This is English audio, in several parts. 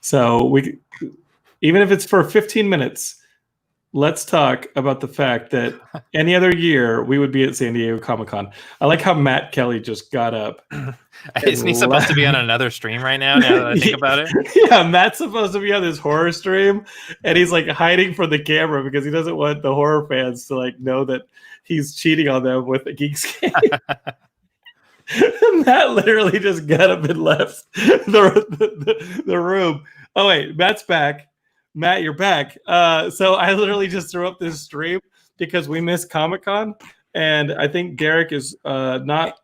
So even if it's for 15 minutes, let's talk about the fact that any other year we would be at San Diego Comic-Con. I like how Matt Kelly just got up. Isn't he supposed to be on another stream right now that I think about it? Yeah, Matt's supposed to be on this horror stream, and he's like hiding from the camera because he doesn't want the horror fans to like know that he's cheating on them with the Geekscape. Matt literally just got up and left the room. Oh wait, Matt's back. Matt, you're back. So I literally just threw up this stream because we missed Comic-Con, and I think Derek is not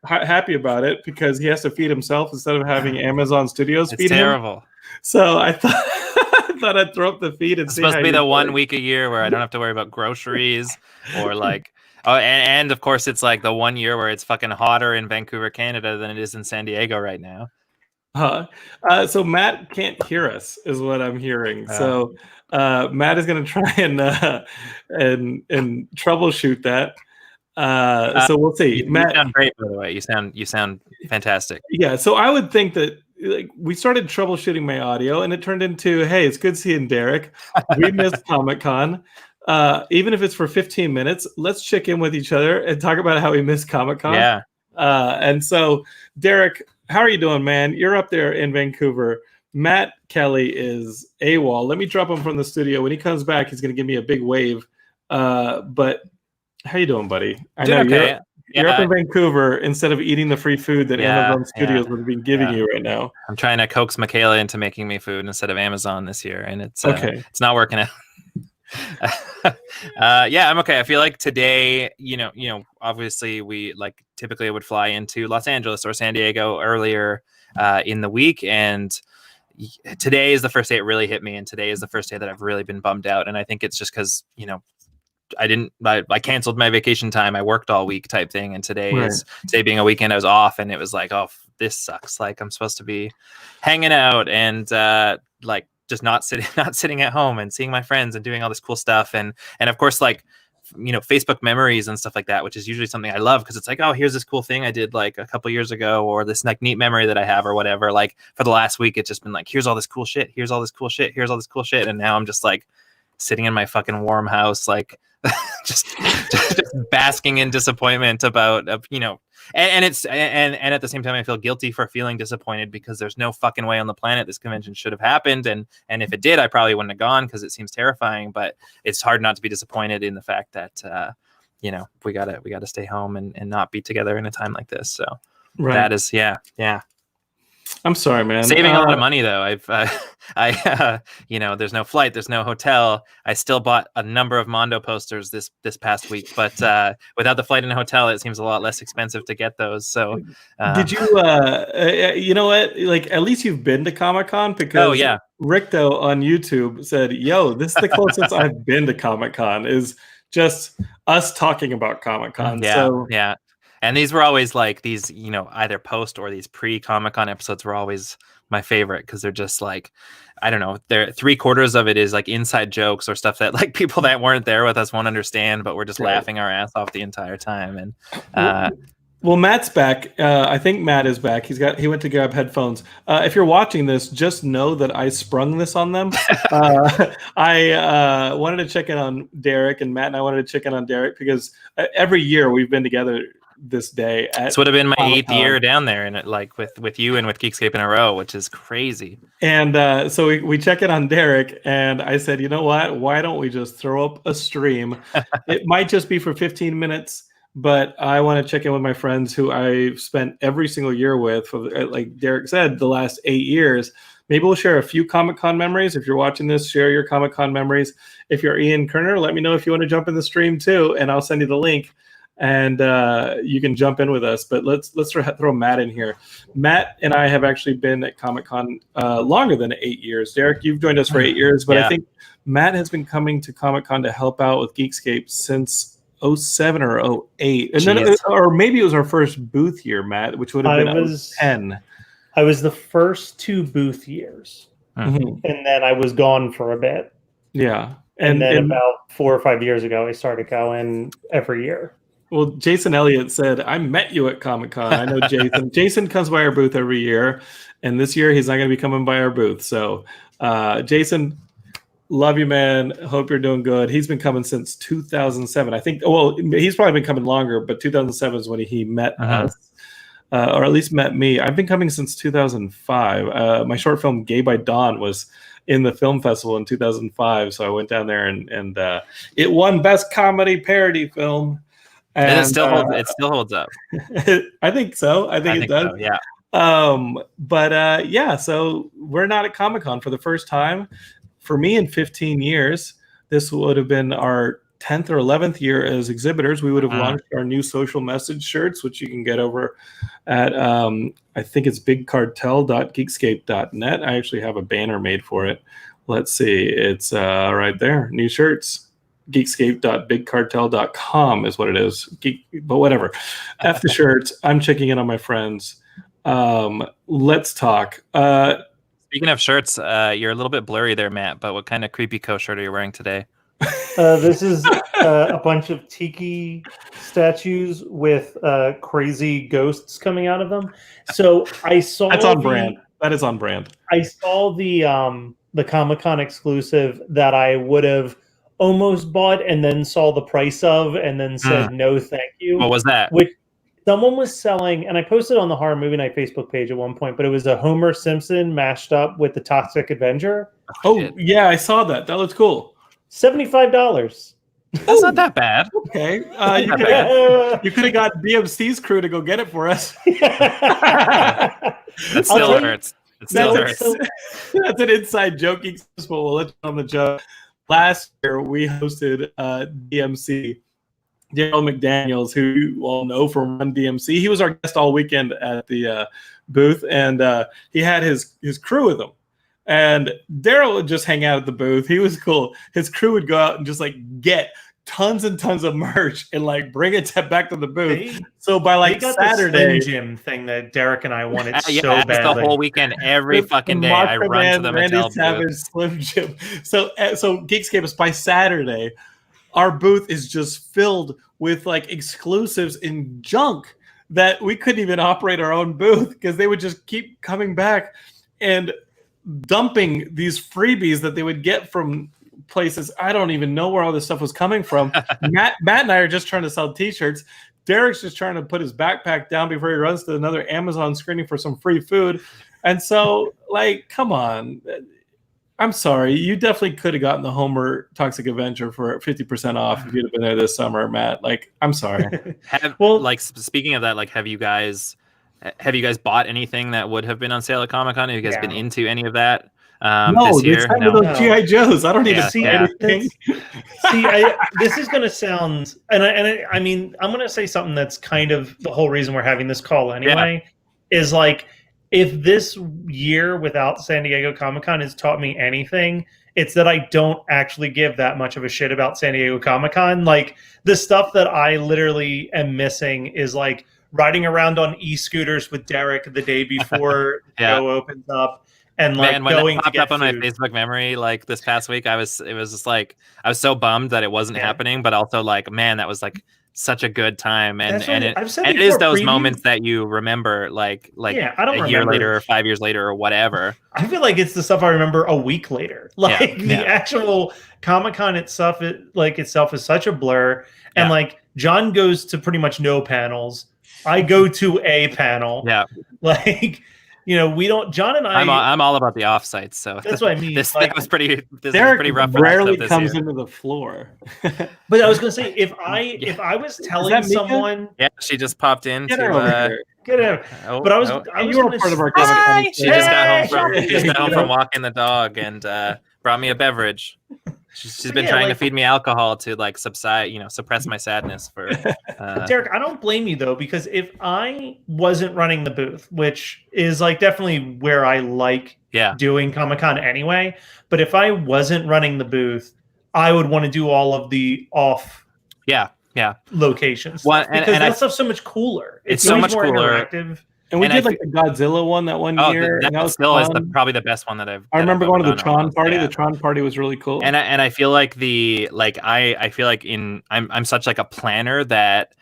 happy about it because he has to feed himself instead of having Amazon Studios feed him. It's terrible. So I thought I'd throw up the feed and it's see supposed how to be the 1 week a year where I don't have to worry about groceries or like. Oh, and of course it's like the 1 year where it's fucking hotter in Vancouver, Canada than it is in San Diego right now. So Matt can't hear us, is what I'm hearing. So Matt is going to try and troubleshoot that. So we'll see. Matt, you sound great, by the way. You sound fantastic. Yeah. So I would think that like we started troubleshooting my audio, and it turned into, hey, it's good seeing Derek. We missed Comic-Con. Even if it's for 15 minutes, let's check in with each other and talk about how we missed Comic-Con. Yeah. And so, Derek, how are you doing, man? You're up there in Vancouver. Matt Kelly is AWOL. Let me drop him from the studio. When he comes back, he's going to give me a big wave. But how you doing, buddy? I know okay. You're up in Vancouver instead of eating the free food that Amazon Studios would have been giving you right now. I'm trying to coax Michaela into making me food instead of Amazon this year, and it's it's not working out. I'm okay. I feel like today, obviously we like typically would fly into Los Angeles or San Diego earlier in the week, and today is the first day it really hit me, and today is the first day that I've really been bummed out, and I think it's just because I canceled my vacation time. I worked all week type thing. And today being a weekend, I was off, and it was like, oh, this sucks. Like I'm supposed to be hanging out and like just not sitting at home and seeing my friends and doing all this cool stuff. And of course, like, Facebook memories and stuff like that, which is usually something I love because it's like, oh, here's this cool thing I did like a couple years ago, or this like neat memory that I have or whatever. Like for the last week, it's just been like, here's all this cool shit. Here's all this cool shit. Here's all this cool shit. And now I'm just like sitting in my fucking warm house, like just basking in disappointment about, and at the same time, I feel guilty for feeling disappointed because there's no fucking way on the planet this convention should have happened. And if it did, I probably wouldn't have gone because it seems terrifying, but it's hard not to be disappointed in the fact that, we gotta stay home and not be together in a time like this. So that is, yeah. I'm sorry, man. Saving a lot of money though. There's no flight, there's no hotel. I still bought a number of Mondo posters this past week, but without the flight and hotel, it seems a lot less expensive to get those. So, did you? You know what? Like, at least you've been to Comic-Con because Rick though on YouTube said, "Yo, this is the closest I've been to Comic-Con is just us talking about Comic-Con." Yeah. And these were always like these, either post or these pre-Comic-Con episodes were always my favorite because they're just like, I don't know, they're 3/4 of it is like inside jokes or stuff that like people that weren't there with us won't understand, but we're just laughing our ass off the entire time. And well, Matt's back. I think Matt is back. He went to grab headphones. If you're watching this, just know that I sprung this on them. I wanted to check in on Derek, and Matt and I wanted to check in on Derek because every year we've been together this day. This would have been my 8th year down there, and like with you and with Geekscape in a row, which is crazy. And so we check in on Derek, and I said, you know what? Why don't we just throw up a stream? It might just be for 15 minutes, but I want to check in with my friends who I've spent every single year with, for, like Derek said, the last 8 years. Maybe we'll share a few Comic-Con memories. If you're watching this, share your Comic-Con memories. If you're Ian Kerner, let me know if you want to jump in the stream too, and I'll send you the link. And you can jump in with us, but let's throw Matt in here. Matt and I have actually been at Comic-Con longer than 8 years. Derek, you've joined us for 8 years, but I think Matt has been coming to Comic-Con to help out with Geekscape since 07 or 08, and then or maybe it was our first booth year, Matt, which would have been 10. I was the first 2 booth years, and then I was gone for a bit. Yeah, and then about 4 or 5 years ago, I started going every year. Well, Jason Elliott said, I met you at Comic-Con. I know Jason. Jason comes by our booth every year, and this year he's not going to be coming by our booth. So, Jason, love you, man. Hope you're doing good. He's been coming since 2007. I think, well, he's probably been coming longer, but 2007 is when he met us, or at least met me. I've been coming since 2005. My short film, Gay by Dawn, was in the film festival in 2005. So I went down there and it won Best Comedy Parody Film. And it still holds up. I think so. I think it does. So, yeah. Yeah, so we're not at Comic-Con for the first time. For me, in 15 years, this would have been our 10th or 11th year as exhibitors. We would have launched our new social message shirts, which you can get over at, I think it's bigcartel.geekscape.net. I actually have a banner made for it. Let's see. It's right there. New shirts. Geekscape.bigcartel.com is what it is. But whatever. F the shirts. I'm checking in on my friends. Let's talk. Speaking of shirts, you're a little bit blurry there, Matt, but what kind of creepy co shirt are you wearing today? This is a bunch of tiki statues with crazy ghosts coming out of them. So I saw that's on brand. That is on brand. I saw the Comic-Con exclusive that I would have almost bought and then saw the price of and then said no thank you. What was that? Which someone was selling, and I posted on the Horror Movie Night Facebook page at one point, but it was a Homer Simpson mashed up with the Toxic Avenger. Oh yeah, I saw that. That looks cool. $75. That's not that bad. Okay. You could have got DMC's crew to go get it for us. That still hurts. It still hurts. That's an inside joke. We'll let you on the joke. Last year, we hosted DMC, Daryl McDaniels, who you all know from Run DMC. He was our guest all weekend at the booth, and he had his crew with him. And Daryl would just hang out at the booth. He was cool. His crew would go out and just like get tons and tons of merch and like bring it back to the booth. So by like Saturday, the Slim Jim thing that Derek and I wanted so badly. The whole weekend, every fucking day, I run to the Mattel Savage booth. Slim Jim. So Geekscape is by Saturday. Our booth is just filled with like exclusives and junk that we couldn't even operate our own booth because they would just keep coming back and dumping these freebies that they would get from places. I don't even know where all this stuff was coming from. Matt and I are just trying to sell t-shirts. Derek's just trying to put his backpack down before he runs to another Amazon screening for some free food. And so, like, come on. I'm sorry. You definitely could have gotten the Homer Toxic Avenger for 50% off if you'd have been there this summer, Matt. Like, I'm sorry. Speaking of that, like, have you guys bought anything that would have been on sale at Comic-Con? Have you guys been into any of that no, this year? No, those G.I. Joes. I don't even see anything. This is going to sound, I mean, I'm going to say something that's kind of the whole reason we're having this call anyway, is like, if this year without San Diego Comic-Con has taught me anything, it's that I don't actually give that much of a shit about San Diego Comic-Con. Like, the stuff that I literally am missing is like riding around on e-scooters with Derek the day before the show opens up, and like when going that popped to get up on food. my Facebook memory like this past week, it was just like I was so bummed that it wasn't happening, but also like, man, that was like such a good time, and it is those moments that you remember, like I don't a year later or 5 years later or whatever. I feel like it's the stuff I remember a week later. Like the actual Comic-Con itself is such a blur, and like John goes to pretty much no panels. I go to a panel. Yeah. Like, you know, we don't. John and I. I'm all about the offsites, so that's what I mean. This like, was pretty. This Derek was pretty rough. Rarely comes into the floor. But I was going to say, if I was telling someone, she just popped in. Get her. But I was you were part of our Comic-Con. She just got home from walking the dog and brought me a beverage. She's been trying to feed me alcohol to like suppress my sadness for Derek, I don't blame you though, because if I wasn't running the booth, which is like definitely where I like doing Comic-Con anyway, but if I wasn't running the booth, I would want to do all of the off locations. Well, because that stuff's so much cooler. It's so much more cooler. Interactive. And we did like the Godzilla one that one year. That still is probably the best one that I've. I remember going to the Tron party. The Tron party was really cool. And I feel like I feel like I'm such like a planner that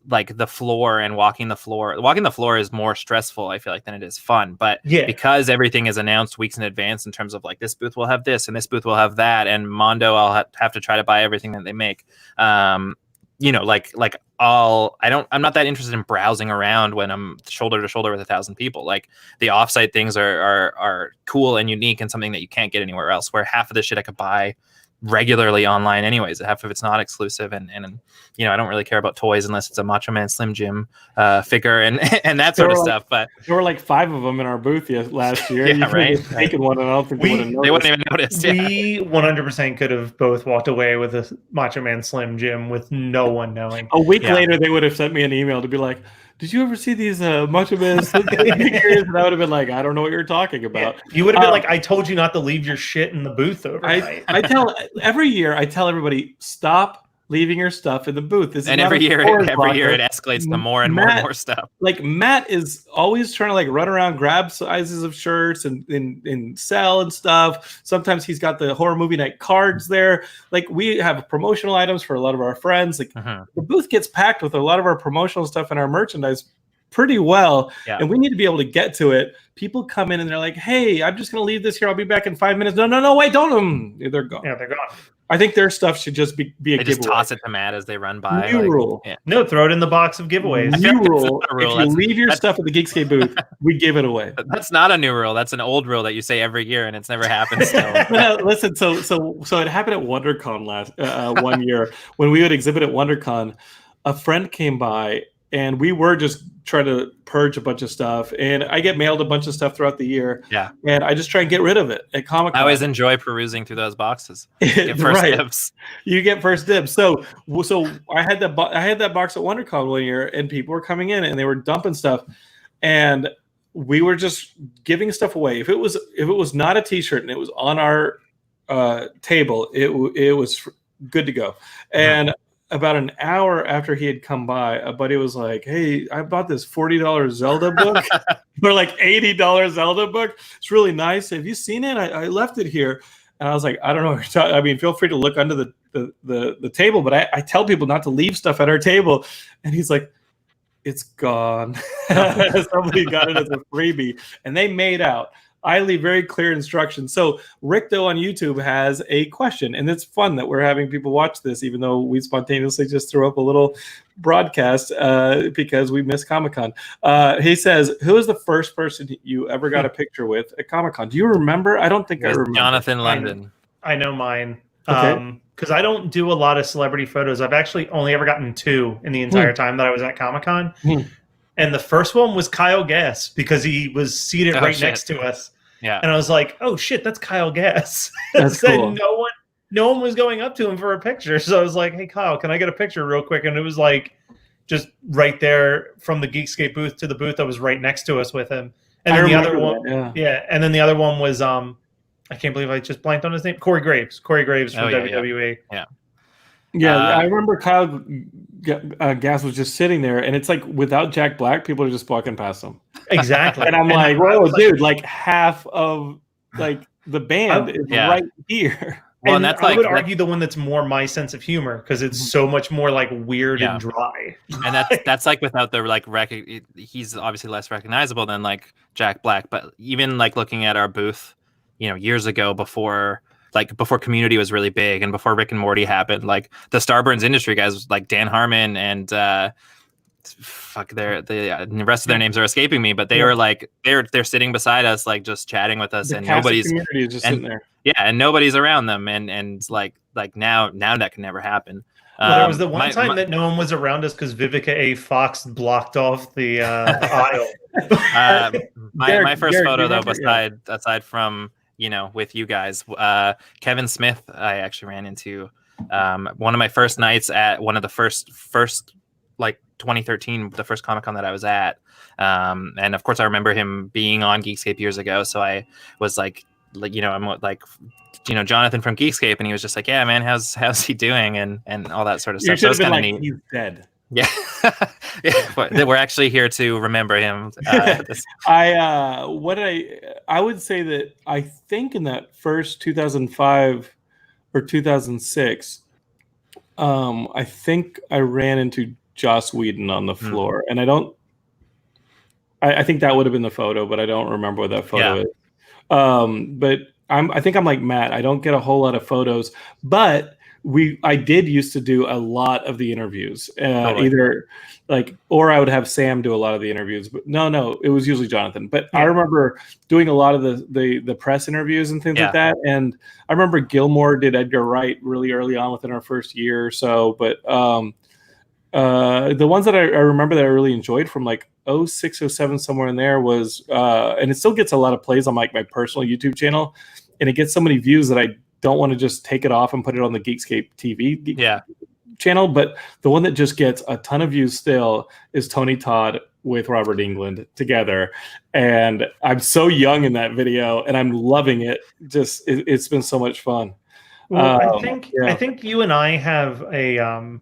like the floor and walking the floor is more stressful, I feel like, than it is fun. But because everything is announced weeks in advance in terms of like this booth will have this and this booth will have that, and Mondo I'll have to try to buy everything that they make. You know, I'm not that interested in browsing around when I'm shoulder to shoulder with 1,000 people. Like the offsite things are cool and unique and something that you can't get anywhere else, where half of the shit I could buy regularly online anyways. Half of it's not exclusive, and you know, I don't really care about toys unless it's a Macho Man Slim Jim figure and that sort of stuff. But there were like 5 of them in our booth last year. Yeah, right. Taken one, and I don't think they wouldn't even notice. We 100% could have both walked away with a Macho Man Slim Jim with no one knowing. A week later, they would have sent me an email to be like, "Did you ever see these Macho Man Slim figures?" And I would have been like, "I don't know what you're talking about." Yeah. You would have been like, "I told you not to leave your shit in the booth overnight." Every year I tell everybody, stop leaving your stuff in the booth. And every year it escalates to more and more stuff. Like Matt is always trying to like run around, grab sizes of shirts and sell and stuff. Sometimes he's got the horror movie night cards there. Like we have promotional items for a lot of our friends. Like the booth gets packed with a lot of our promotional stuff and our merchandise pretty well. And we need to be able to get to it. People come in and they're like, "Hey, I'm just going to leave this here. I'll be back in 5 minutes." No, wait, don't. They're gone. Yeah, they're gone. I think their stuff should just be a giveaway. Just toss it to Matt as they run by. New rule. Yeah. No, throw it in the box of giveaways. New rule. If you leave your stuff at the Geekscape booth, we give it away. That's not a new rule. That's an old rule that you say every year, and it's never happened still. No, listen, so it happened at WonderCon last 1 year when we would exhibit at WonderCon. A friend came by, and we were just trying to purge a bunch of stuff. And I get mailed a bunch of stuff throughout the year. Yeah. And I just try and get rid of it at Comic-Con. I always enjoy perusing through those boxes. Get first dibs. You get first dibs. So I had that box at WonderCon 1 year, and people were coming in and they were dumping stuff. And we were just giving stuff away. If it was not a t-shirt and it was on our table, it was good to go. And about an hour after he had come by, a buddy was like, "Hey, I bought this $40 Zelda book or like $80 Zelda book. It's really nice. Have you seen it? I left it here." And I was like, "I don't know what you're talking. I mean, feel free to look under the table, but I tell people not to leave stuff at our table." And he's like, "It's gone." Somebody got it as a freebie, and they made out. I leave very clear instructions. So Rick, though, on YouTube has a question, and it's fun that we're having people watch this, even though we spontaneously just threw up a little broadcast because we missed Comic-Con. He says, "Who is the first person you ever got a picture with at Comic-Con? Do you remember?" I don't think I remember. Jonathan London. I know mine. Okay. Because I don't do a lot of celebrity photos. I've actually only ever gotten 2 in the entire time that I was at Comic-Con. And the first one was Kyle Gass because he was seated next to us. Yeah. And I was like, "Oh shit, that's Kyle Gass." That's cool. No one was going up to him for a picture. So I was like, "Hey Kyle, can I get a picture real quick?" And it was like just right there from the Geekscape booth to the booth that was right next to us with him. And then the other one, and then the other one was I can't believe I just blanked on his name. Corey Graves from WWE. Yeah, I remember Kyle Gass was just sitting there, and it's like without Jack Black, people are just walking past him. Exactly. And I'm like, "Whoa, dude! Like half of like the band is right here." Well, and that's I would argue the one that's more my sense of humor because it's so much more like weird and dry. And that's like without the he's obviously less recognizable than like Jack Black, but even like looking at our booth, years ago before Community was really big and before Rick and Morty happened, like the Starburns industry guys like Dan Harmon and the rest of their names are escaping me, but they were like they're sitting beside us like just chatting with us, and nobody's just sitting there. Yeah, and nobody's around them, and like now that can never happen. Well, there was the one time that no one was around us because Vivica A. Fox blocked off the aisle. My first photo though, aside from with you guys, Kevin Smith, I actually ran into one of my first nights at one of the first like 2013, the first Comic-Con that I was at. And of course I remember him being on Geekscape years ago. So I was like, I'm like, Jonathan from Geekscape, and he was just like, "Yeah, man, how's he doing?" and all that sort of stuff. So it was kind of neat. He's dead. Yeah. But we're actually here to remember him. I would say that I think in that first 2005 or 2006, I think I ran into Joss Whedon on the floor, and I think that would have been the photo, but I don't remember what that photo is. But I think I'm like Matt. I don't get a whole lot of photos, but I did used to do a lot of the interviews, either like, or I would have Sam do a lot of the interviews, but no, it was usually Jonathan. But I remember doing a lot of the press interviews and things like that. And I remember Gilmore did Edgar Wright really early on within our first year or so. But the ones that I remember that I really enjoyed from like 06, 07, somewhere in there was, and it still gets a lot of plays on like my personal YouTube channel, and it gets so many views that I don't want to just take it off and put it on the Geekscape TV channel. But the one that just gets a ton of views still is Tony Todd with Robert Englund together. And I'm so young in that video and I'm loving it. Just, it's been so much fun. Well, I think you and I have I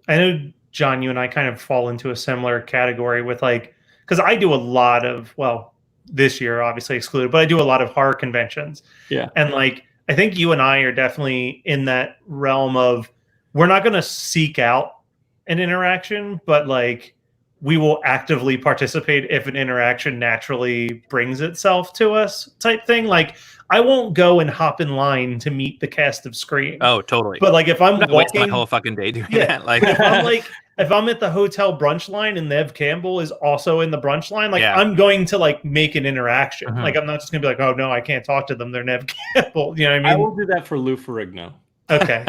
know, John, you and I kind of fall into a similar category with like, because I do a lot of, well, this year obviously excluded, but I do a lot of horror conventions. Yeah. And like, I think you and I are definitely in that realm of, we're not going to seek out an interaction, but like we will actively participate if an interaction naturally brings itself to us type thing. Like I won't go and hop in line to meet the cast of Scream. Oh, totally. But like if I'm walking my whole fucking day doing that, like if I'm at the hotel brunch line and Nev Campbell is also in the brunch line, like I'm going to like make an interaction. Like I'm not just gonna be like, oh no, I can't talk to them. They're Nev Campbell. You know what I mean? I will do that for Lou Ferrigno. Okay.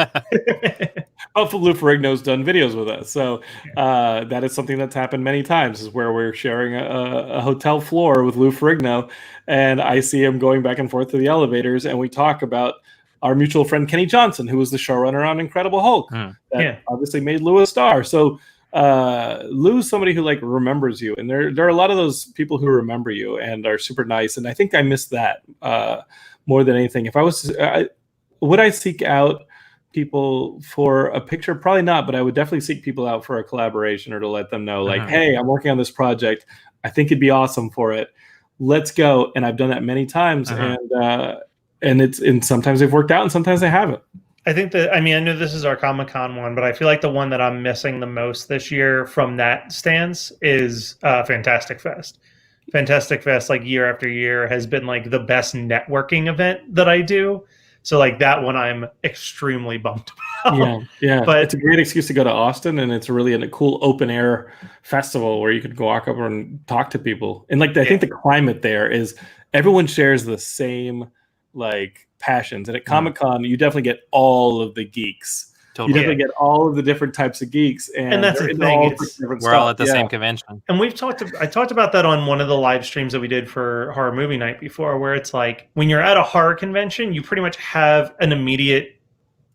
Hopefully Lou Ferrigno's done videos with us. So that is something that's happened many times, is where we're sharing a hotel floor with Lou Ferrigno, and I see him going back and forth to the elevators, and we talk about our mutual friend Kenny Johnson, who was the showrunner on Incredible Hulk, that obviously made Lou a star. So Lou's somebody who like remembers you, and there are a lot of those people who remember you and are super nice, and I think I miss that more than anything. If I was, would I seek out people for a picture? Probably not, but I would definitely seek people out for a collaboration or to let them know, like, hey, I'm working on this project. I think it'd be awesome for it. Let's go. And I've done that many times, and sometimes they've worked out and sometimes they haven't. I think that, I mean, I know this is our Comic-Con one, but I feel like the one that I'm missing the most this year from that stance is Fantastic Fest. Fantastic Fest, like year after year, has been like the best networking event that I do. So like that one I'm extremely bummed about. Yeah. But it's a great excuse to go to Austin, and it's really a cool open air festival where you could go walk over and talk to people. And like I think the climate there is everyone shares the same like passions. And at Comic-Con, you definitely get all of the geeks. Totally. You definitely get all of the different types of geeks, and that's the thing. We're all at the same convention. And I talked about that on one of the live streams that we did for Horror Movie Night before, where it's like when you're at a horror convention, you pretty much have an immediate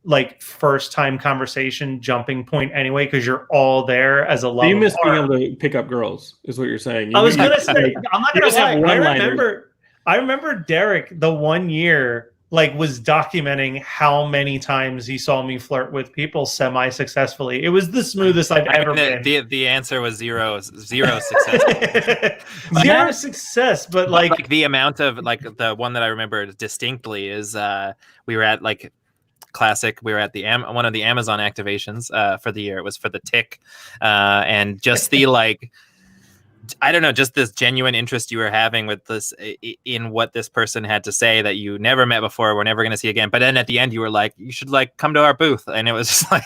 like first time conversation jumping point anyway, because you're all there as a love. You miss being able to pick up girls, is what you're saying. I was gonna say, I'm not gonna lie. I remember Derek the one year like was documenting how many times he saw me flirt with people semi-successfully. It was the smoothest I've ever been. The answer was zero success. Zero success, but like the amount of like the one that I remember distinctly is we were at like classic. We were at the one of the Amazon activations for the year. It was for the Tick, and just the like. I don't know, just this genuine interest you were having with this in what this person had to say that you never met before, we're never going to see again. But then at the end, you were like, you should like come to our booth. And it was just like,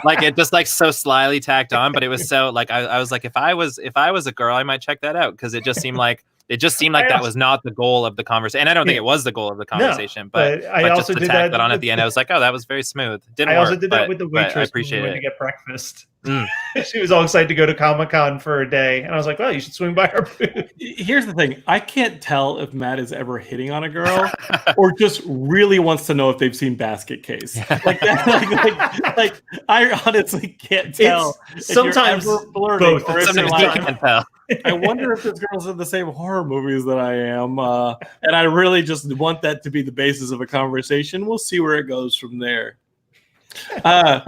like it just like so slyly tacked on. But it was so like, I was like, if I was a girl, I might check that out. Cause it just seemed like that was not the goal of the conversation. And I don't think it was the goal of the conversation, but I also just to tack that on at the end, I was like, oh, that was very smooth. I also did that with the waitress when we went to get breakfast. She was all excited to go to Comic-Con for a day, and I was like, well, you should swing by our booth. Here's the thing. I can't tell if Matt is ever hitting on a girl or just really wants to know if they've seen Basket Case. Like that, like I honestly can't tell. Sometimes both. Or sometimes you can't tell. I wonder if this girl's in the same horror movies that I am, and I really just want that to be the basis of a conversation. We'll see where it goes from there. I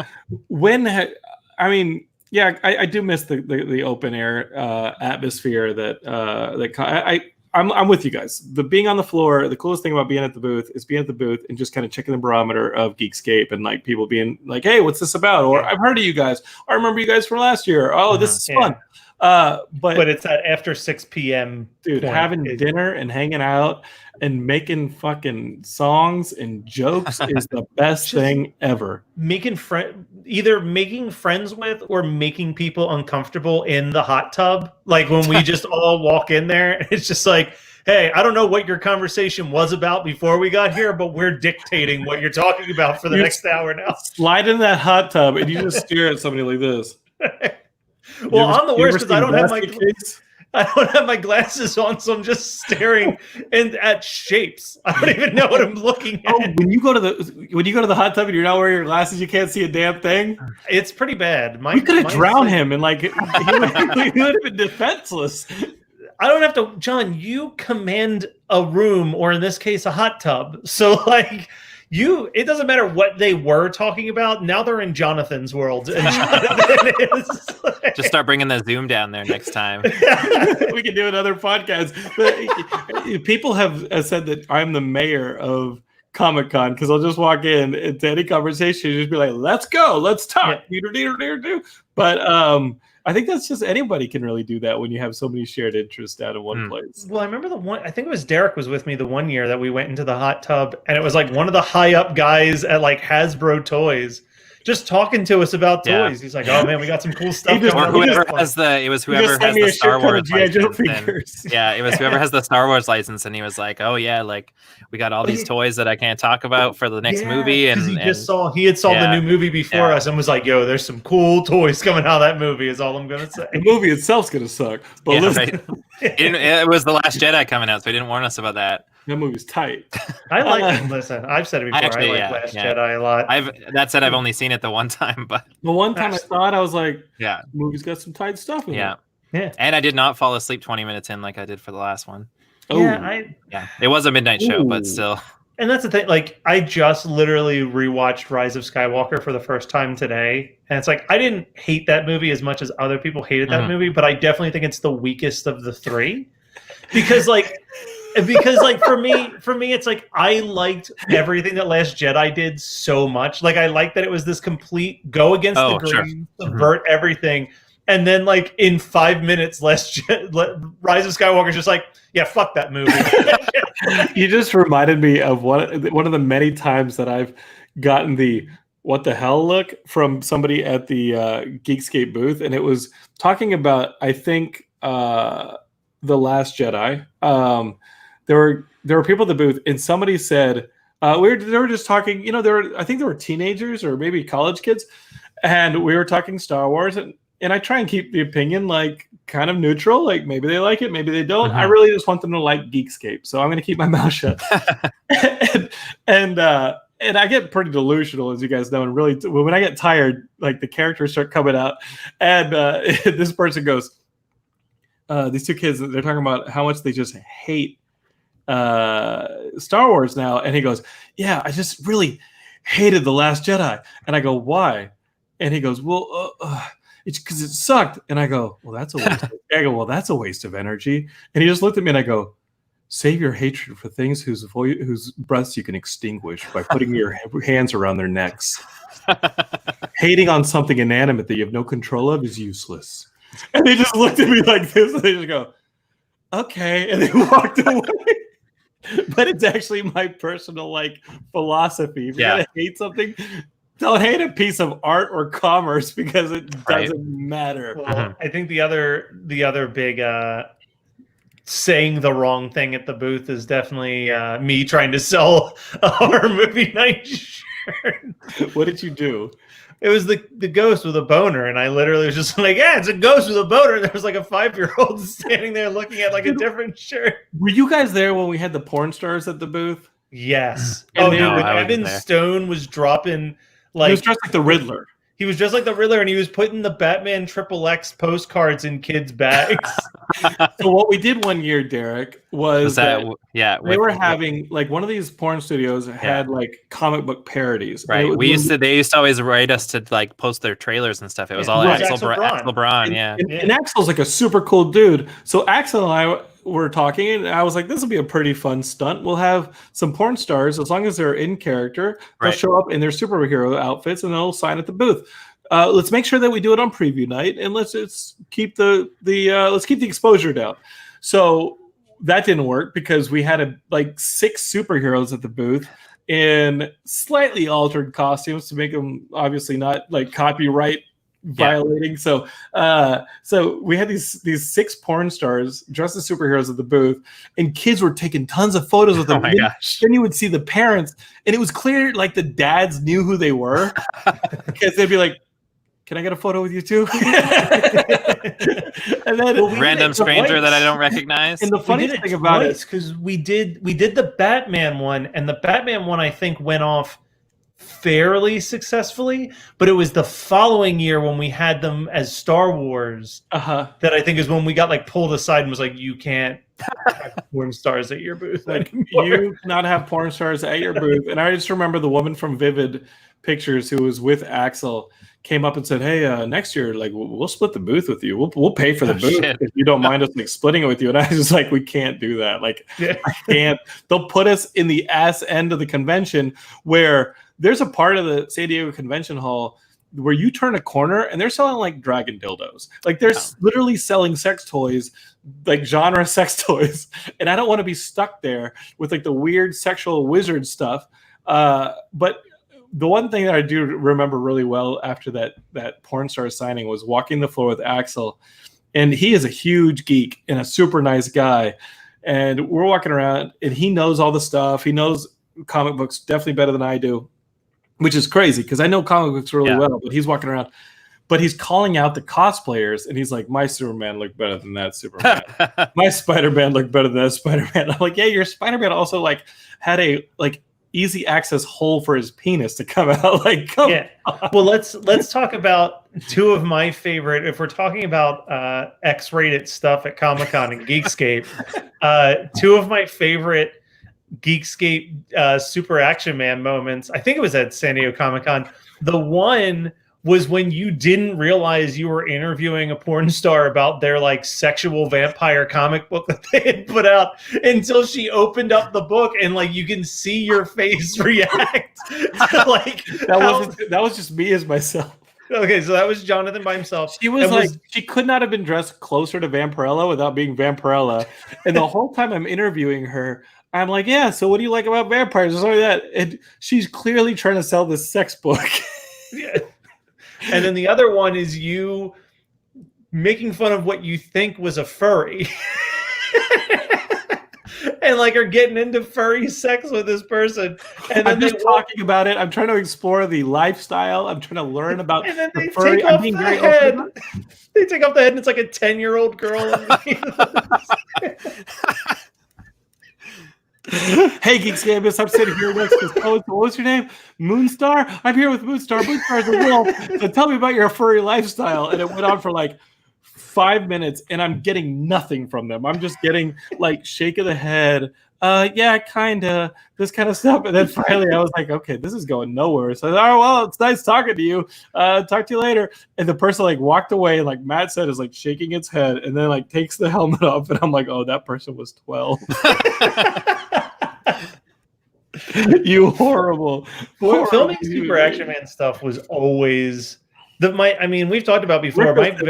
do miss the open air atmosphere that I'm with you guys. The being on the floor, the coolest thing about being at the booth is being at the booth and just kind of checking the barometer of Geekscape and like people being like, "Hey, what's this about?" Or "I've heard of you guys. I remember you guys from last year. Oh, this is fun." But it's that after 6 p.m. dude, having dinner and hanging out and making fucking songs and jokes is the best thing ever. Either making friends with or making people uncomfortable in the hot tub. Like when we just all walk in there, it's just like, hey, I don't know what your conversation was about before we got here, but we're dictating what you're talking about for the next hour now. Slide in that hot tub and you just stare at somebody like this. Well, I'm the worst because I don't have my glasses on, so I'm just staring at shapes. I don't even know what I'm looking at. Oh, when you go to the hot tub and you're not wearing your glasses, you can't see a damn thing. It's pretty bad. We could have drowned him, and like he would have been defenseless. I don't have to, John. You command a room, or in this case, a hot tub. So like. It doesn't matter what they were talking about. Now they're in Jonathan's world. And Jonathan is like... Just start bringing the Zoom down there next time. We can do another podcast. But people have said that I'm the mayor of Comic-Con because I'll just walk in into any conversation and just be like, let's go, let's talk. Yeah. But I think that's just anybody can really do that when you have so many shared interests out in one place. Well, I remember I think it was Derek was with me the one year that we went into the hot tub, and it was like one of the high up guys at like Hasbro Toys just talking to us about toys. Yeah. He's like, "Oh man, we got some cool stuff." Or whoever has the Star Wars license. Yeah, it was whoever has the Star Wars license, and he was like, "Oh yeah, like we got all these toys that I can't talk about for the next movie." And he had saw the new movie before us, and was like, "Yo, there's some cool toys coming out of that movie." Is all I'm gonna say. The movie itself's gonna suck, but listen, it was The Last Jedi coming out, so he didn't warn us about that. That movie's tight. I like. Listen, I've said it before. I like Last Jedi a lot. I've only seen it the one time, but the one time I saw it, I was like, "Yeah, the movie's got some tight stuff in it." Yeah. And I did not fall asleep 20 minutes in like I did for the last one. Oh, it was a midnight show, but still. And that's the thing. Like, I just literally rewatched Rise of Skywalker for the first time today, and it's like I didn't hate that movie as much as other people hated that movie, but I definitely think it's the weakest of the three because for me it's like I liked everything that Last Jedi did so much. Like I liked that it was this complete go against the grain, subvert everything, and then like in 5 minutes Rise of Skywalker is just like, yeah, fuck that movie. You just reminded me of one of the many times that I've gotten the what the hell look from somebody at the Geekscape booth, and it was talking about I think The Last Jedi. There were people at the booth, and somebody said they were just talking. You know, I think there were teenagers or maybe college kids, and we were talking Star Wars. And I try and keep the opinion like kind of neutral. Like maybe they like it, maybe they don't. I really just want them to like Geekscape, so I'm going to keep my mouth shut. and I get pretty delusional, as you guys know. And really, when I get tired, like the characters start coming out, and this person goes, "These two kids, they're talking about how much they just hate." Star Wars now, and he goes, "Yeah, I just really hated The Last Jedi." And I go, "Why?" And he goes, "Well, it's because it sucked." And I go, "Well, that's a waste." I go, "Well, that's a waste of energy." And he just looked at me, and I go, "Save your hatred for things whose breaths you can extinguish by putting your hands around their necks. Hating on something inanimate that you have no control of is useless." And they just looked at me like this, and they just go, "Okay," and they walked away. But it's actually my personal like philosophy. If you're gonna hate something, don't hate a piece of art or commerce because it doesn't matter. Well, I think the other big saying the wrong thing at the booth is definitely me trying to sell a horror movie night shirt. What did you do? It was the ghost with a boner, and I literally was just like, "Yeah, it's a ghost with a boner." And there was like a 5-year-old standing there looking at like a different shirt. Were you guys there when we had the porn stars at the booth? Yes. Oh, dude, when Evan Stone was dropping like he was dressed like the Riddler. He was just like the Riddler, and he was putting the Batman XXX postcards in kids' bags. So what we did one year, Derek, was that they were having like one of these porn studios had like comic book parodies. Right. They used to always write us to like post their trailers and stuff. It was all Axel Braun. And Axel's like a super cool dude. So Axel and I were talking, and I was like, this will be a pretty fun stunt. We'll have some porn stars, as long as they're in character, they'll show up in their superhero outfits and they'll sign at the booth. Let's make sure that we do it on preview night, and let's keep the exposure down. So that didn't work because we had like 6 superheroes at the booth in slightly altered costumes to make them obviously not like copyright violating. So we had these 6 porn stars dressed as superheroes at the booth, and kids were taking tons of photos with them. Oh my gosh. Then you would see the parents, and it was clear like the dads knew who they were because they'd be like, can I get a photo with you too? And then random stranger that I don't recognize. And the funny thing about it, because we did the Batman one, and the Batman one I think went off fairly successfully, but it was the following year when we had them as Star Wars that I think is when we got like pulled aside and was like, you can't have porn stars at your booth. Like, you cannot have porn stars at your booth. And I just remember the woman from Vivid Pictures who was with Axel came up and said, hey, next year, like we'll split the booth with you. We'll pay for the booth if you don't mind us like splitting it with you. And I was just like, we can't do that. Like I can't. They'll put us in the ass end of the convention where there's a part of the San Diego Convention Hall where you turn a corner and they're selling like dragon dildos. Like they're literally selling sex toys, like genre sex toys. And I don't want to be stuck there with like the weird sexual wizard stuff. But the one thing that I do remember really well after that porn star signing was walking the floor with Axel. And he is a huge geek and a super nice guy. And we're walking around and he knows all the stuff. He knows comic books definitely better than I do, which is crazy because I know comic books really well, but he's walking around. But he's calling out the cosplayers, and he's like, my Superman looked better than that Superman. My Spider-Man looked better than that Spider-Man. I'm like, yeah, your Spider-Man also like had a like easy access hole for his penis to come out. Like, come on. Well, let's talk about 2 of my favorite. If we're talking about X-rated stuff at Comic-Con and Geekscape, 2 of my favorite Geekscape Super Action Man moments, I think it was at San Diego Comic-Con. The one was when you didn't realize you were interviewing a porn star about their like sexual vampire comic book that they had put out until she opened up the book and like you can see your face react. Like that was just me as myself. Okay, so that was Jonathan by himself. She was she could not have been dressed closer to Vampirella without being Vampirella. And the whole time I'm interviewing her, I'm like, yeah, so what do you like about vampires? Or something like that. And she's clearly trying to sell this sex book. Yeah. And then the other one is you making fun of what you think was a furry. And like are getting into furry sex with this person. And then I'm just talking about it. I'm trying to explore the lifestyle. I'm trying to learn about and then they the furry. take off the head. They take off the head and it's like a 10-year-old girl. Hey, Geekscape, I'm sitting here next to what was your name? Moonstar? I'm here with Moonstar. Moonstar is a wolf. So tell me about your furry lifestyle. And it went on for like 5 minutes, and I'm getting nothing from them. I'm just getting like shake of the head. Yeah, kind of this kind of stuff. And then finally I was like, okay, this is going nowhere. So I said, oh, well, it's nice talking to you. Talk to you later. And the person like walked away, and like Matt said, is like shaking its head and then like takes the helmet off. And I'm like, oh, that person was 12. You horrible. Filming Super Action Man stuff was always I mean, we've talked about before. Super Action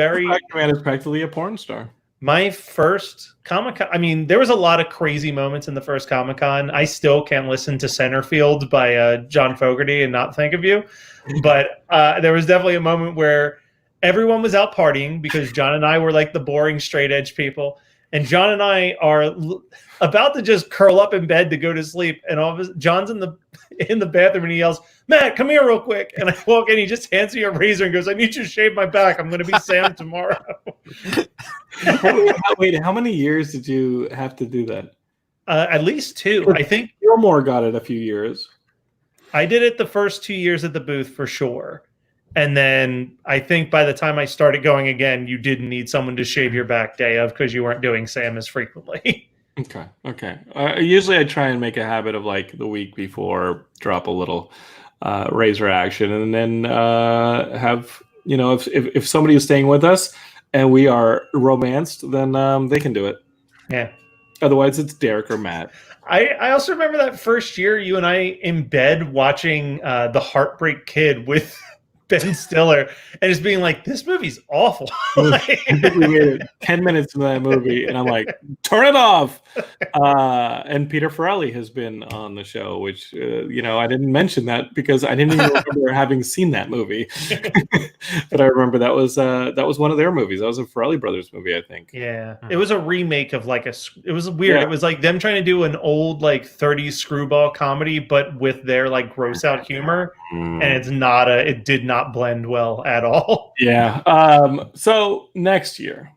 Man is practically a porn star. My first Comic-Con, I mean, there was a lot of crazy moments in the first Comic-Con. I still can't listen to Centerfield by John Fogerty and not think of you. But there was definitely a moment where everyone was out partying because John and I were like the boring straight edge people. And John and I are about to just curl up in bed to go to sleep. And all of his, John's in the bathroom and he yells, Matt, come here real quick. And I walk in, he just hands me a razor and goes, I need you to shave my back. I'm going to be Sam tomorrow. Wait, how many years did you have to do that? At least 2. I think Gilmore got it a few years. I did it the first 2 years at the booth for sure. And then I think by the time I started going again, you didn't need someone to shave your back day of because you weren't doing Sam as frequently. Okay. Usually I try and make a habit of like the week before drop a little razor action, and then have, you know, if somebody is staying with us and we are romanced, then they can do it. Yeah. Otherwise, it's Derek or Matt. I also remember that first year you and I in bed watching The Heartbreak Kid with Ben Stiller and just being like, this movie's awful. I think we made it 10 minutes into that movie, and I'm like, turn it off. And Peter Farrelly has been on the show, which, I didn't mention that because I didn't even remember having seen that movie. But I remember that was one of their movies. That was a Farrelly Brothers movie, I think. Yeah. It was a remake of it was weird. Yeah. It was like them trying to do an old 30s screwball comedy, but with their gross out humor. And it did not blend well at all. Yeah. So next year,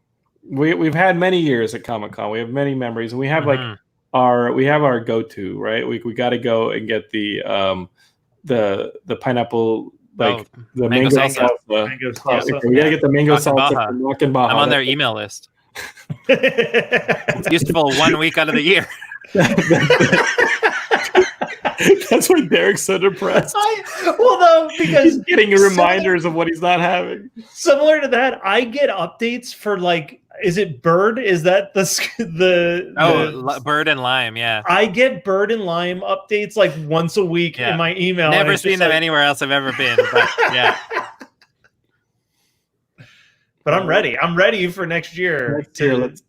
we've had many years at Comic-Con. We have many memories, and we have our go-to, right? We got to go and get the pineapple, the mango salsa. Mango salsa. We got to get the mango Rock and salsa Baja. from Rock and Baja. I'm on their email list. It's useful 1 week out of the year. That's why Derek's so depressed. Because he's getting reminders of what he's not having. Similar to that, I get updates for is it Bird? Is that the Bird and Lime? Yeah, I get Bird and Lime updates once a week in my email. Never seen them anywhere else I've ever been. But yeah. But I'm ready. I'm ready for next year.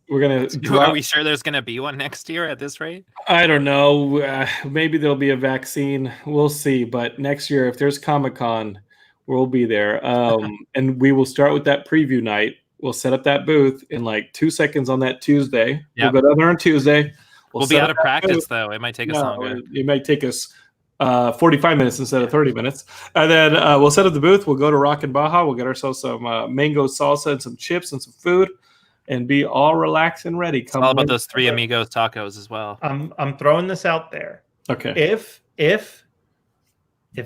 We're gonna. Are we sure there's gonna be one next year at this rate? I don't know. Maybe there'll be a vaccine. We'll see. But next year, if there's Comic-Con, we'll be there. And we will start with that preview night. We'll set up that booth in 2 seconds on that Tuesday. Yep. We'll go down there on Tuesday. We'll be out of practice though. It might take us longer. It might take us 45 minutes instead of 30 minutes. And then we'll set up the booth. We'll go to Rock and Baja. We'll get ourselves some mango salsa and some chips and some food and be all relaxed and ready. It's all about those Three Amigos tacos as well. I'm throwing this out there. Okay. If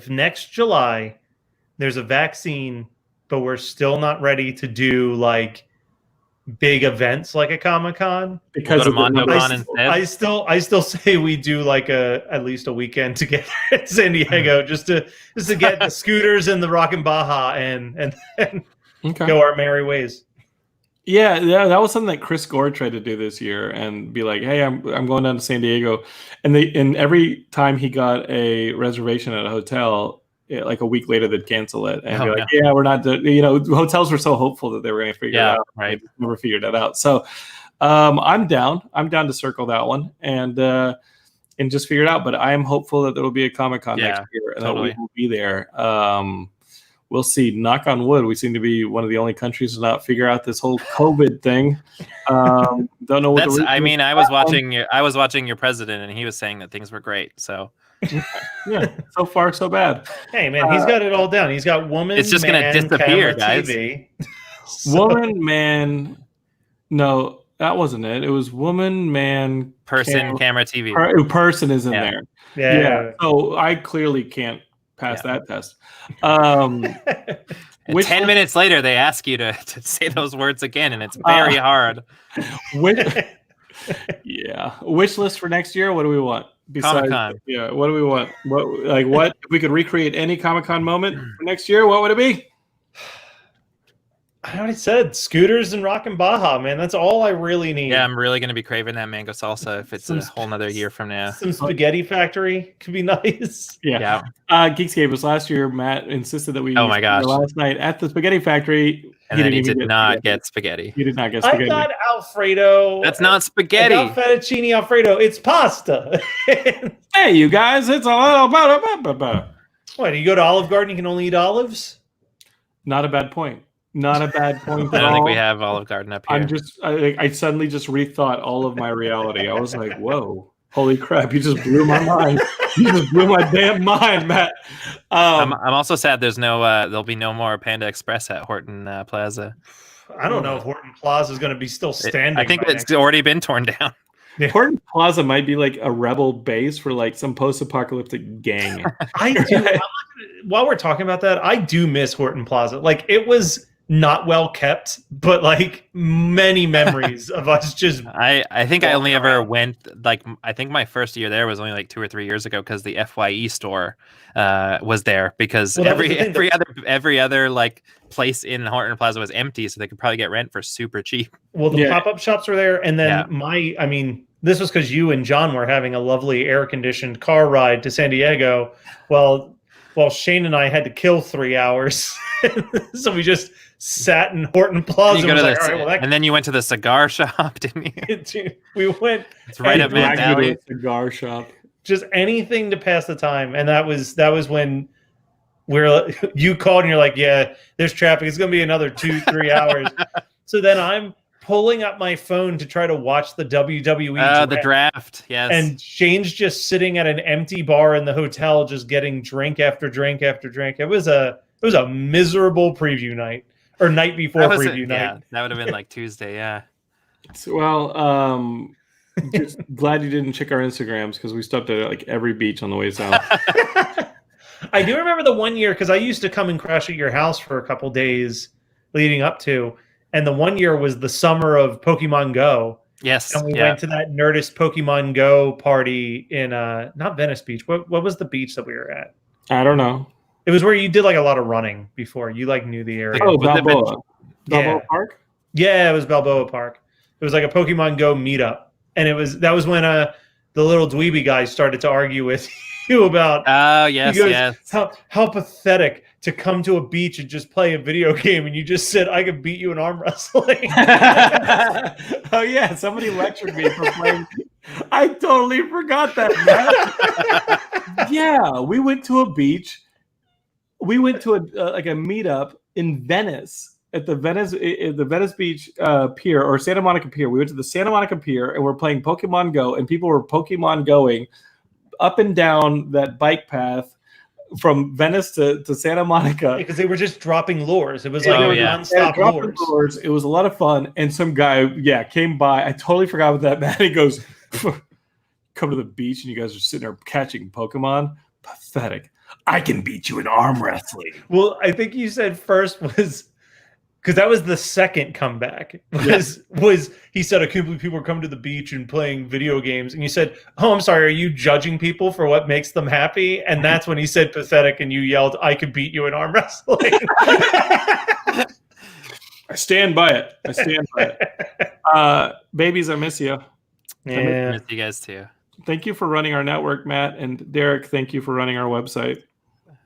next July there's a vaccine, but we're still not ready to do big events like a Comic-Con, because of MondoCon instead. I still say we do at least a weekend together at San Diego just to get the scooters and the Rock and Baja and go our merry ways. Yeah, that was something that Chris Gore tried to do this year and be like, "Hey, I'm going down to San Diego," and every time he got a reservation at a hotel, a week later they'd cancel it and be like, "Yeah, we're not." Hotels were so hopeful that they were going to figure it out. Right. They never figured that out. So, I'm down. I'm down to circle that one and just figure it out. But I am hopeful that there will be a Comic-Con next year and that we will be there. We'll see. Knock on wood. We seem to be one of the only countries to not figure out this whole COVID thing. Don't know what. I was watching your president, and he was saying that things were great. So. Yeah, so far so bad. Hey man, he's got it all down. He's got woman. It's just man, gonna disappear, guys. TV. Woman, man. No, that wasn't it. It was woman, man, person, camera, TV. Person is in there. Yeah. So I clearly can't pass that test. 10 minutes later, they ask you to say those words again, and it's very hard. Wish list for next year. What do we want? Comic-Con. Yeah. What do we want? What if we could recreate any Comic-Con moment for next year? What would it be? I already said scooters and Rock and Baja, man. That's all I really need. Yeah, I'm really going to be craving that mango salsa if it's a whole nother year from now. Some Spaghetti Factory could be nice. Yeah. Geekscape was last year. Matt insisted that we last night at the Spaghetti Factory. And then he did not get spaghetti. He did not get spaghetti. I got Alfredo. That's not spaghetti. I got fettuccine Alfredo. It's pasta. Hey, you guys, it's all about. What, you go to Olive Garden, you can only eat olives? Not a bad point. Not a bad point. I don't think we have Olive Garden up here. I suddenly just rethought all of my reality. I was like, whoa, holy crap, you just blew my mind. You just blew my damn mind, Matt. I'm also sad there'll be no more Panda Express at Horton Plaza. I don't know if Horton Plaza is going to be still standing. I think it's already been torn down. Horton Plaza might be like a rebel base for some post-apocalyptic gang. I do. While we're talking about that, I do miss Horton Plaza. It was not well kept, but like many memories of us just. I think I only walking ever around. went like I think my first year there was only like 2 or 3 years ago because the FYE store was there because Well, that was the thing, every other like place in Horton Plaza was empty, so they could probably get rent for super cheap. Well, the Yeah. pop-up shops were there, and then Yeah. I mean, this was because you and John were having a lovely air-conditioned car ride to San Diego. Well, Shane and I had to kill 3 hours, so we just sat in Horton Plaza. You And, go was to like, the, all right, and then you went to the cigar shop, didn't you? we went It's right and up Mid Dragged me to Valley. a cigar shop. just anything to pass the time, and that was when you called and you're like, yeah, there's traffic. It's going to be another 2-3 hours. So then I'm pulling up my phone to try to watch the WWE The draft, yes. and Shane's just sitting at an empty bar in the hotel, just getting drink after drink after drink. It was a miserable preview night or night before preview night. Yeah, that would have been like Tuesday. Yeah. So, well, just glad you didn't check our Instagrams because we stopped at like every beach on the way south. I do remember the one year because I used to come and crash at your house for a couple days leading up to, and the one year was the summer of Pokemon Go. Yes. And we went to that Nerdist Pokemon Go party in not Venice Beach. What was the beach that we were at? I don't know. It was where you did like a lot of running before. You like knew the area. Oh, Would have been- Balboa. Balboa Park? Yeah, it was Balboa Park. It was like a Pokemon Go meetup. And that was when the little dweeby guys started to argue with you about Oh, yes, he goes, yes. how pathetic to come to a beach and just play a video game, and you just said I could beat you in arm wrestling. Oh yeah, somebody lectured me for playing. I totally forgot that. Yeah, we went to a beach. We went to a meetup in Venice at the Venice Beach Pier or Santa Monica Pier. We went to the Santa Monica Pier and we're playing Pokemon Go, and people were Pokemon going up and down that bike path from Venice to Santa Monica Because they were just dropping lures. It was Yeah, like Oh, yeah. nonstop dropping lures. lures. It was a lot of fun. And some guy, came by. I totally forgot about that, man. He goes, come to the beach and you guys are sitting there catching Pokemon. Pathetic. I can beat you in arm wrestling. Well, I think you said first was because that was the second comeback. Was he said I can't believe people are coming to the beach and playing video games, and you said, "Oh, I'm sorry, are you judging people for what makes them happy?" And that's when he said pathetic, and you yelled, "I could beat you in arm wrestling." I stand by it. Babies, I miss you. Yeah. Miss you guys too. Thank you for running our network, Matt. And Derek, thank you for running our website.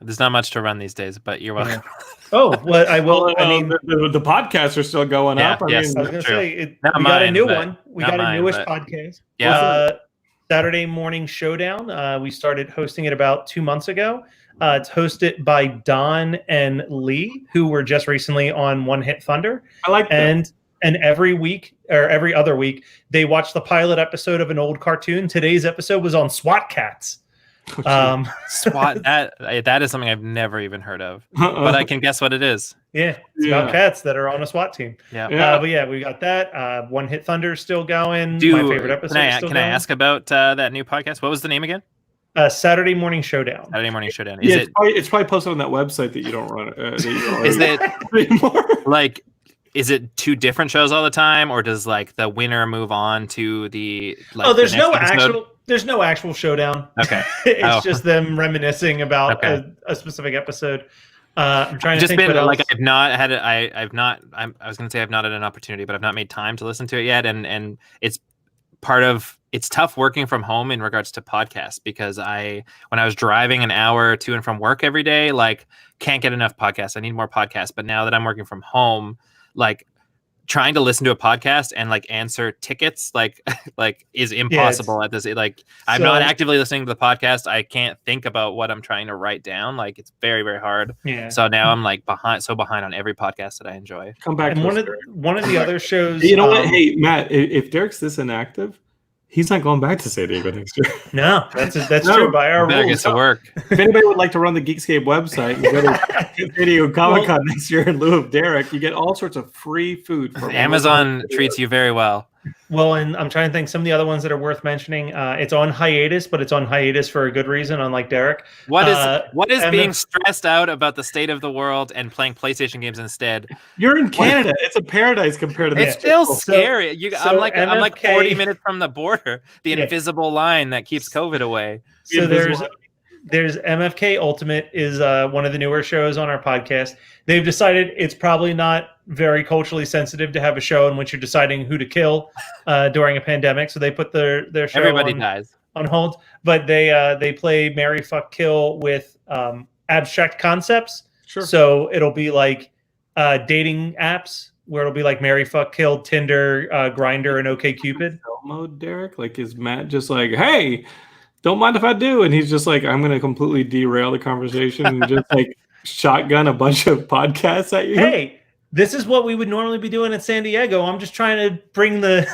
There's not much to run these days, but you're welcome. Oh, well, I will. I mean, the podcasts are still going Yeah, up. I yes. mean, I was going to True. say, Not we got a mine, new but- one. We not got a mine, newish but- podcast. Yeah. Saturday Morning Showdown. We started hosting it about 2 months ago. It's hosted by Don and Lee, who were just recently on One Hit Thunder. I like that. And every week or every other week, they watch the pilot episode of an old cartoon. Today's episode was on SWAT cats. SWAT. That is something I've never even heard of, but I can guess what it is. Yeah, it's about cats that are on a SWAT team. Yeah. But yeah, we got that. One Hit Thunder is still going. My favorite episode is still Can I going. ask about that new podcast? What was the name again? Saturday Morning Showdown. Saturday Morning Showdown. It's probably posted on that website that you don't run. Is it anymore? like? Is it two different shows all the time, or does like the winner move on to the? Like, There's the next no episode? There's no actual showdown. Okay. It's just them reminiscing about Okay. a specific episode. I'm trying to Just think been what else. like I've not had it. I was going to say I've not had an opportunity, but I've not made time to listen to it yet, and it's part of. It's tough working from home in regards to podcasts because when I was driving an hour to and from work every day, like can't get enough podcasts. I need more podcasts. But now that I'm working from home, like trying to listen to a podcast and like answer tickets like is impossible at this. Like I'm not actively listening to the podcast. I can't think about what I'm trying to write down. Like it's very, very hard. Yeah. So now I'm like behind on every podcast that I enjoy. Come back. And to one of the other shows. You know what? Hey, Matt, if Derek's this inactive, he's not going back to San Diego next year. No, that's true by our Better get rules. to work. If anybody would like to run the Geekscape website and go to San Diego Comic-Con next year in lieu of Derek, you get all sorts of free food from Amazon treats you very well. Well, and I'm trying to think some of the other ones that are worth mentioning. It's on hiatus, but it's on hiatus for a good reason, unlike Derek. What is MF being stressed out about the state of the world and playing PlayStation games instead? You're in Canada. It's a paradise compared to It's this. still So- scary. I'm like MFK 40 minutes from the border, the Yeah. invisible line that keeps COVID away. So there's MFK Ultimate is one of the newer shows on our podcast. They've decided it's probably not very culturally sensitive to have a show in which you're deciding who to kill during a pandemic. So they put their show Everybody dies. on hold. But they play Marry Fuck Kill with abstract concepts. Sure. So it'll be like dating apps where it'll be like Marry Fuck Kill, Tinder, Grindr, and OkCupid. Mode, Derek? Like, is Matt just like, hey, don't mind if I do? And he's just like, I'm going to completely derail the conversation and just like shotgun a bunch of podcasts at you. Hey, this is what we would normally be doing at San Diego. I'm just trying to bring the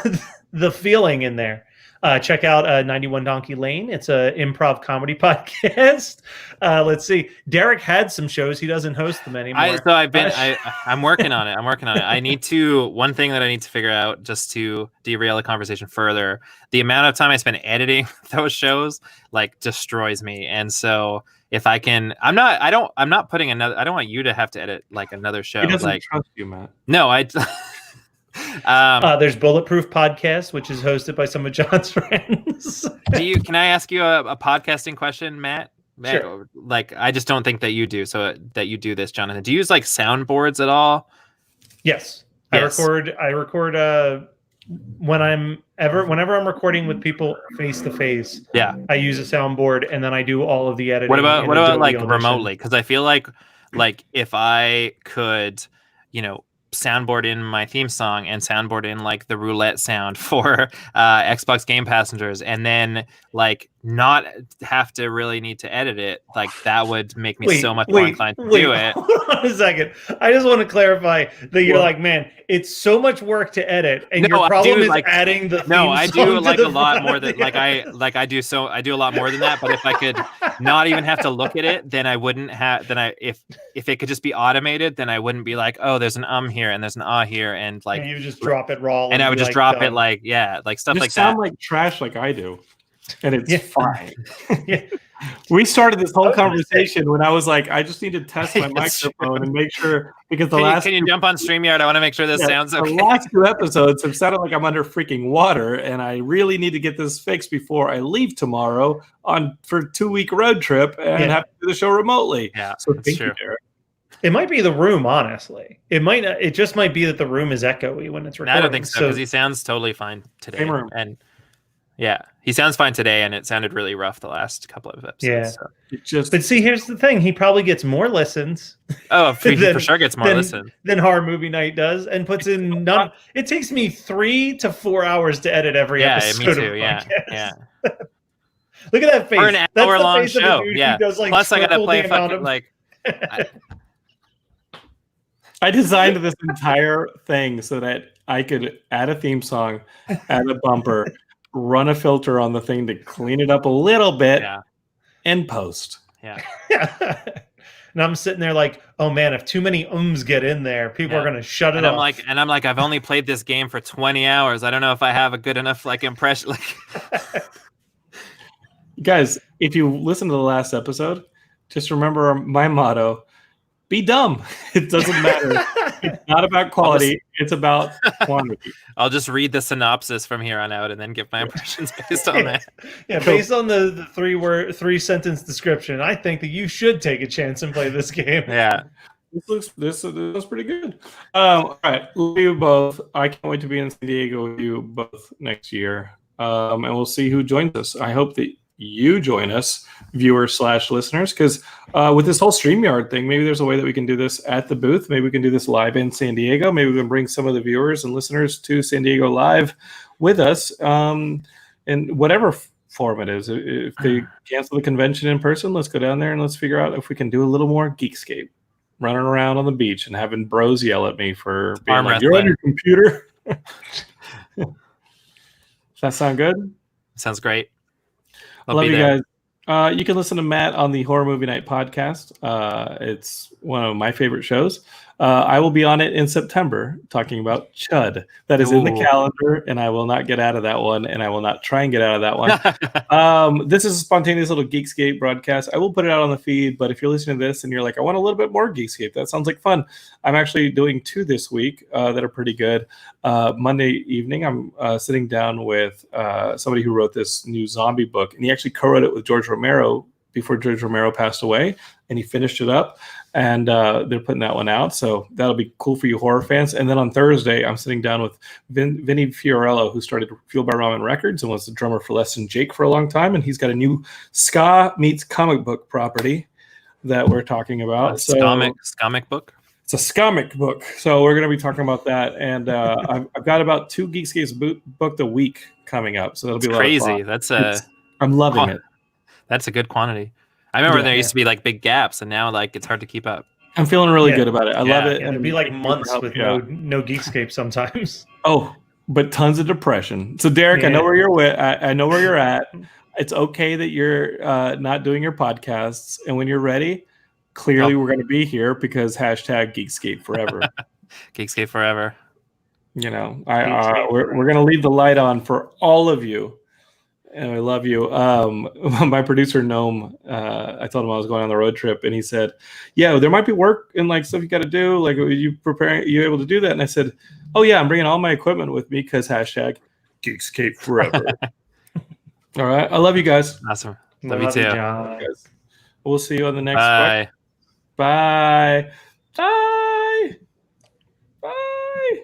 the feeling in there. Check out 91 Donkey Lane. It's a improv comedy podcast. Let's see. Derek had some shows. He doesn't host them anymore. I'm working on it. One thing that I need to figure out, just to derail the conversation further, the amount of time I spend editing those shows like destroys me. And so if I can, I'm not putting another, I don't want you to have to edit like another show. He doesn't like, trust you, Matt. no, there's Bulletproof Podcast, which is hosted by some of John's friends. Can I ask you a podcasting question, Matt? Sure. Like, I just don't think that you do. So that you do this, Jonathan. Do you use like soundboards at all? Yes. Yes. I record whenever I'm recording with people face to face. Yeah. I use a soundboard and then I do all of the editing. What about Adobe like Audition. remotely? Because I feel like if I could, soundboard in my theme song and soundboard in like the roulette sound for Xbox Game Passengers, and then like not have to really need to edit it, like that would make me so much more inclined to do it. Hold on a second. I just want to clarify that you're like, man, it's so much work to edit, and your problem is adding the theme I do song like to a the lot front more of than the I do a lot more than that. But if I could not even have to look at it, then I wouldn't have. If it could just be automated, then I wouldn't be like, oh, there's an here and there's an here, and like and you just drop it raw, and I would just drop it like stuff just like sound that. like trash, like I do, and it's fine. Yeah. We started this whole conversation when I was like, I just need to test my microphone and make sure, because Can you jump on StreamYard? I want to make sure this sounds okay. The last 2 episodes have sounded like I'm under freaking water, and I really need to get this fixed before I leave tomorrow for a 2-week road trip and have to do the show remotely. Yeah, so that's thank true. you, Derek. It might be the room, honestly. It might not. It just might be that the room is echoey when it's recording. I don't think so, because he sounds totally fine today. Same room. And yeah, he sounds fine today, and it sounded really rough the last couple of episodes. Yeah. So. But see, here's the thing: he probably gets more listens. Oh, he for sure gets more listens than Horror Movie Night does, and puts in none. It takes me 3 to 4 hours to edit every episode. Me too. Of Yeah, podcast. yeah. Look at that face. For an hour-long show. Yeah. Does, like, Plus, I gotta play fucking like. I designed this entire thing so that I could add a theme song, add a bumper, run a filter on the thing to clean it up a little bit, and post. Yeah. And I'm sitting there like, oh man, if too many ums get in there, people are gonna shut it off. I'm like, I've only played this game for 20 hours. I don't know if I have a good enough like impression. Like, guys, if you listen to the last episode, just remember my motto: be dumb. It doesn't matter. It's not about quality. It's about quantity. I'll just read the synopsis from here on out and then give my impressions based on that. Yeah, based on the 3-sentence description, I think that you should take a chance and play this game. Yeah. This looks pretty good. All right, love you both. I can't wait to be in San Diego with you both next year. And we'll see who joins us. I hope that you join us, viewers/listeners, because with this whole StreamYard thing, maybe there's a way that we can do this at the booth. Maybe we can do this live in San Diego. Maybe we can bring some of the viewers and listeners to San Diego live with us in whatever form it is. If they cancel the convention in person, let's go down there and let's figure out if we can do a little more Geekscape, running around on the beach and having bros yell at me for being like, you're on your computer. Does that sound good? Sounds great. Love you guys. You can listen to Matt on the Horror Movie Night podcast. It's one of my favorite shows. I will be on it in September talking about Chud. That is in the Ooh. calendar, and I will not get out of that one, and I will not try and get out of that one. This is a spontaneous little Geekscape broadcast. I will put it out on the feed, but if you're listening to this and you're like, I want a little bit more Geekscape, that sounds like fun. I'm actually doing 2 this week that are pretty good. Monday evening, I'm sitting down with somebody who wrote this new zombie book, and he actually co-wrote it with George Romero before George Romero passed away, and he finished it up, and they're putting that one out. So that'll be cool for you horror fans. And then on Thursday, I'm sitting down with Vinny Fiorello, who started Fueled by Ramen Records and was the drummer for Less Than Jake for a long time, and he's got a new ska meets comic book property that we're talking about. Comic book? It's a comic book. So we're going to be talking about that. And I've got about 2 Geekscapes booked a week coming up. So that'll be crazy. I'm loving it. That's a good quantity. I remember there used to be like big gaps, and now like it's hard to keep up. I'm feeling really good about it. I love it. Yeah, it'd be like months with no Geekscape sometimes. Oh, but tons of depression. So Derek, I know where you're with. I know where you're at. It's okay that you're not doing your podcasts, and when you're ready, clearly we're going to be here because #Geekscape forever. Geekscape forever. You know, we're going to leave the light on for all of you. And I love you. My producer Gnome, I told him I was going on the road trip, and he said, "Yeah, there might be work and like stuff you got to do. Like, are you preparing? Are you able to do that?" And I said, "Oh yeah, I'm bringing all my equipment with me because #Geekscape forever." All right, I love you guys. Awesome. Love you too. Guys. We'll see you on the next. Bye. Bye. Bye. Bye.